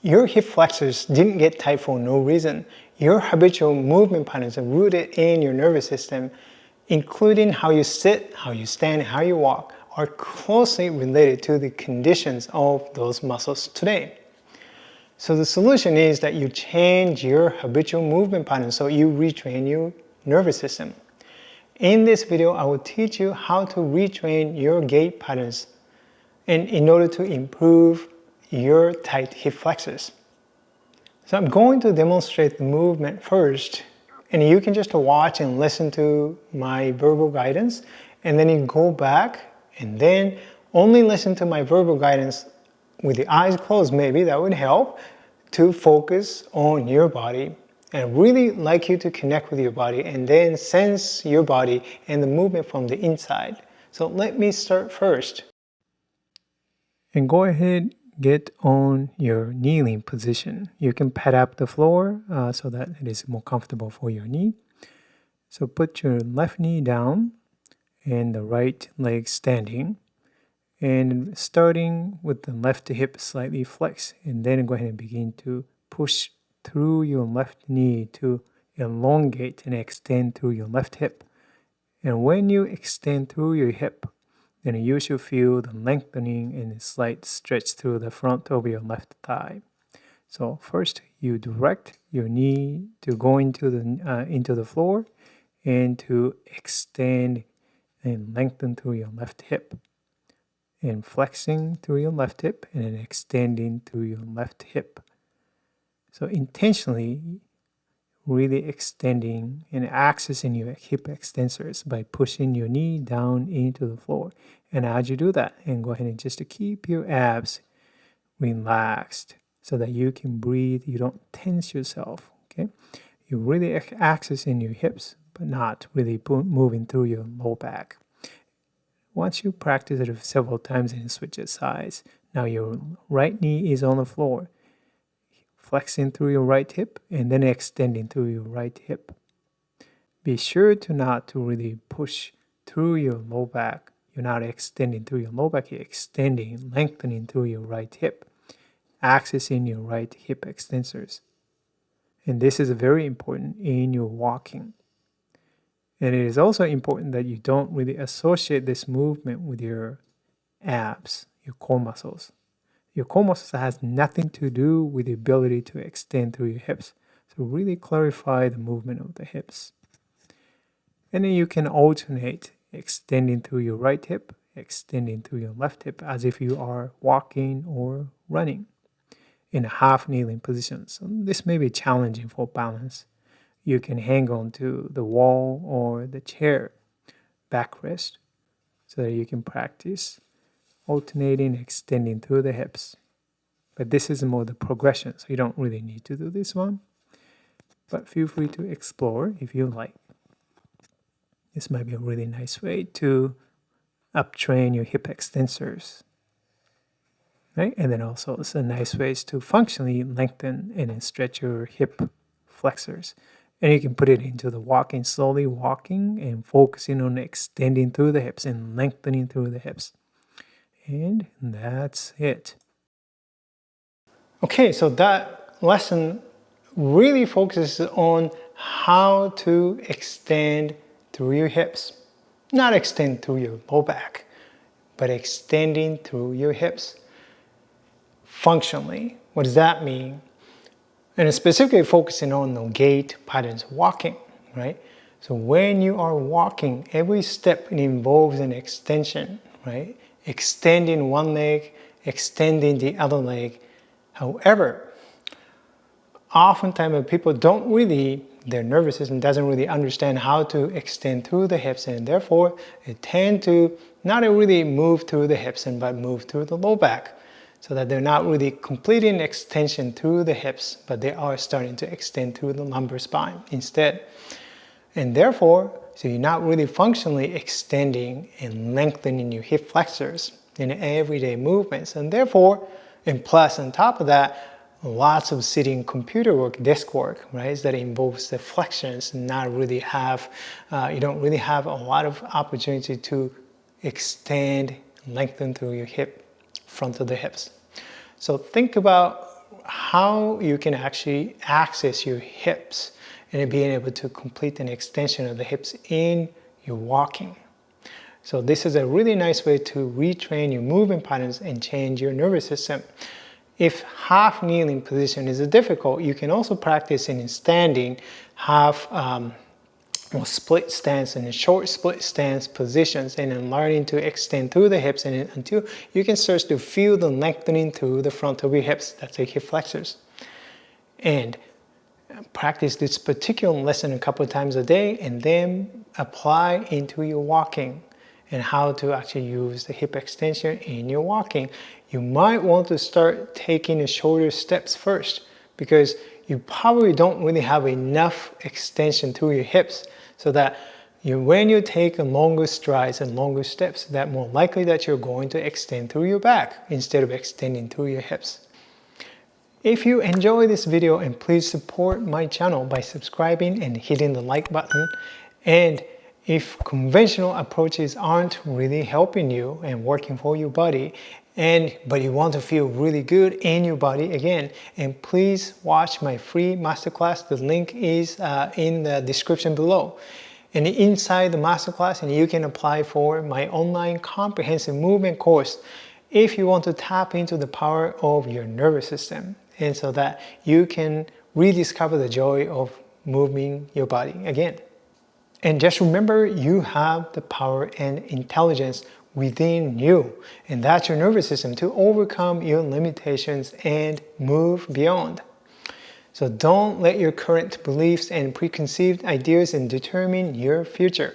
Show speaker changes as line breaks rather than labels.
your hip flexors didn't get tight for no reason. Your habitual movement patterns are rooted in your nervous system, including how you sit, how you stand, how you walk, are closely related to the conditions of those muscles today. So the solution is that you change your habitual movement pattern so you retrain your nervous system. In this video, I will teach you how to retrain your gait patterns and in order to improve your tight hip flexors. So I'm going to demonstrate the movement first, and you can just watch and listen to my verbal guidance, and then you go back and then only listen to my verbal guidance with the eyes closed. Maybe that would help to focus on your body. And I really like you to connect with your body and then sense your body and the movement from the inside. So let me start first. And go ahead, get on your kneeling position. You can pad up the floor so that it is more comfortable for your knee. So put your left knee down and the right leg standing. And starting with the left hip slightly flexed, and then go ahead and begin to push through your left knee to elongate and extend through your left hip. And when you extend through your hip, then you should feel the lengthening and a slight stretch through the front of your left thigh. So first, you direct your knee to go into the floor and to extend and lengthen through your left hip. And flexing through your left hip and then extending through your left hip. So intentionally, really extending and accessing your hip extensors by pushing your knee down into the floor. And as you do that, and go ahead and just keep your abs relaxed so that you can breathe, you don't tense yourself, okay? You're really accessing your hips, but not really moving through your low back. Once you practice it several times and switch its sides, now your right knee is on the floor, flexing through your right hip and then extending through your right hip. Be sure to not to really push through your low back. You're not extending through your low back, you're extending, lengthening through your right hip, accessing your right hip extensors. And this is very important in your walking. And it is also important that you don't really associate this movement with your abs, your core muscles. Your core muscles has nothing to do with the ability to extend through your hips. So really clarify the movement of the hips. And then you can alternate extending through your right hip, extending through your left hip as if you are walking or running in a half kneeling position. So this may be challenging for balance. You can hang on to the wall or the chair backrest so that you can practice alternating, extending through the hips. But this is more the progression, so you don't really need to do this one. But feel free to explore if you like. This might be a really nice way to uptrain your hip extensors. Right? And then also it's a nice way to functionally lengthen and stretch your hip flexors. And you can put it into the walking, slowly walking and focusing on extending through the hips and lengthening through the hips. And that's it. Okay, so that lesson really focuses on how to extend through your hips. Not extend through your low back, but extending through your hips functionally. What does that mean? And specifically focusing on the gait patterns, walking, right? So when you are walking, every step involves an extension, right? Extending one leg, extending the other leg. However, oftentimes people their nervous system doesn't really understand how to extend through the hips, and therefore they tend to not really move through the hips but move through the low back. So that they're not really completing extension through the hips, but they are starting to extend through the lumbar spine instead. And therefore, so you're not really functionally extending and lengthening your hip flexors in everyday movements. And therefore, and plus on top of that, lots of sitting computer work, desk work, right, that involves the flexions, you don't really have a lot of opportunity to extend, lengthen through your hip, front of the hips. So think about how you can actually access your hips and being able to complete an extension of the hips in your walking. So this is a really nice way to retrain your movement patterns and change your nervous system. If half kneeling position is difficult, you can also practice in standing half or split stance and short split stance positions, and then learning to extend through the hips and until you can start to feel the lengthening through the front of your hips. That's like hip flexors. And practice this particular lesson a couple of times a day, and then apply into your walking and how to actually use the hip extension in your walking. You might want to start taking the shorter steps first because you probably don't really have enough extension through your hips, so that when you take longer strides and longer steps, that more likely that you're going to extend through your back instead of extending through your hips. If you enjoy this video, and please support my channel by subscribing and hitting the like button. And if conventional approaches aren't really helping you and working for your body, but you want to feel really good in your body again, and please watch my free masterclass. The link is in the description below. And inside the masterclass, and you can apply for my online comprehensive movement course if you want to tap into the power of your nervous system, and so that you can rediscover the joy of moving your body again. And just remember, you have the power and intelligence within you, and that's your nervous system, to overcome your limitations and move beyond. So don't let your current beliefs and preconceived ideas determine your future.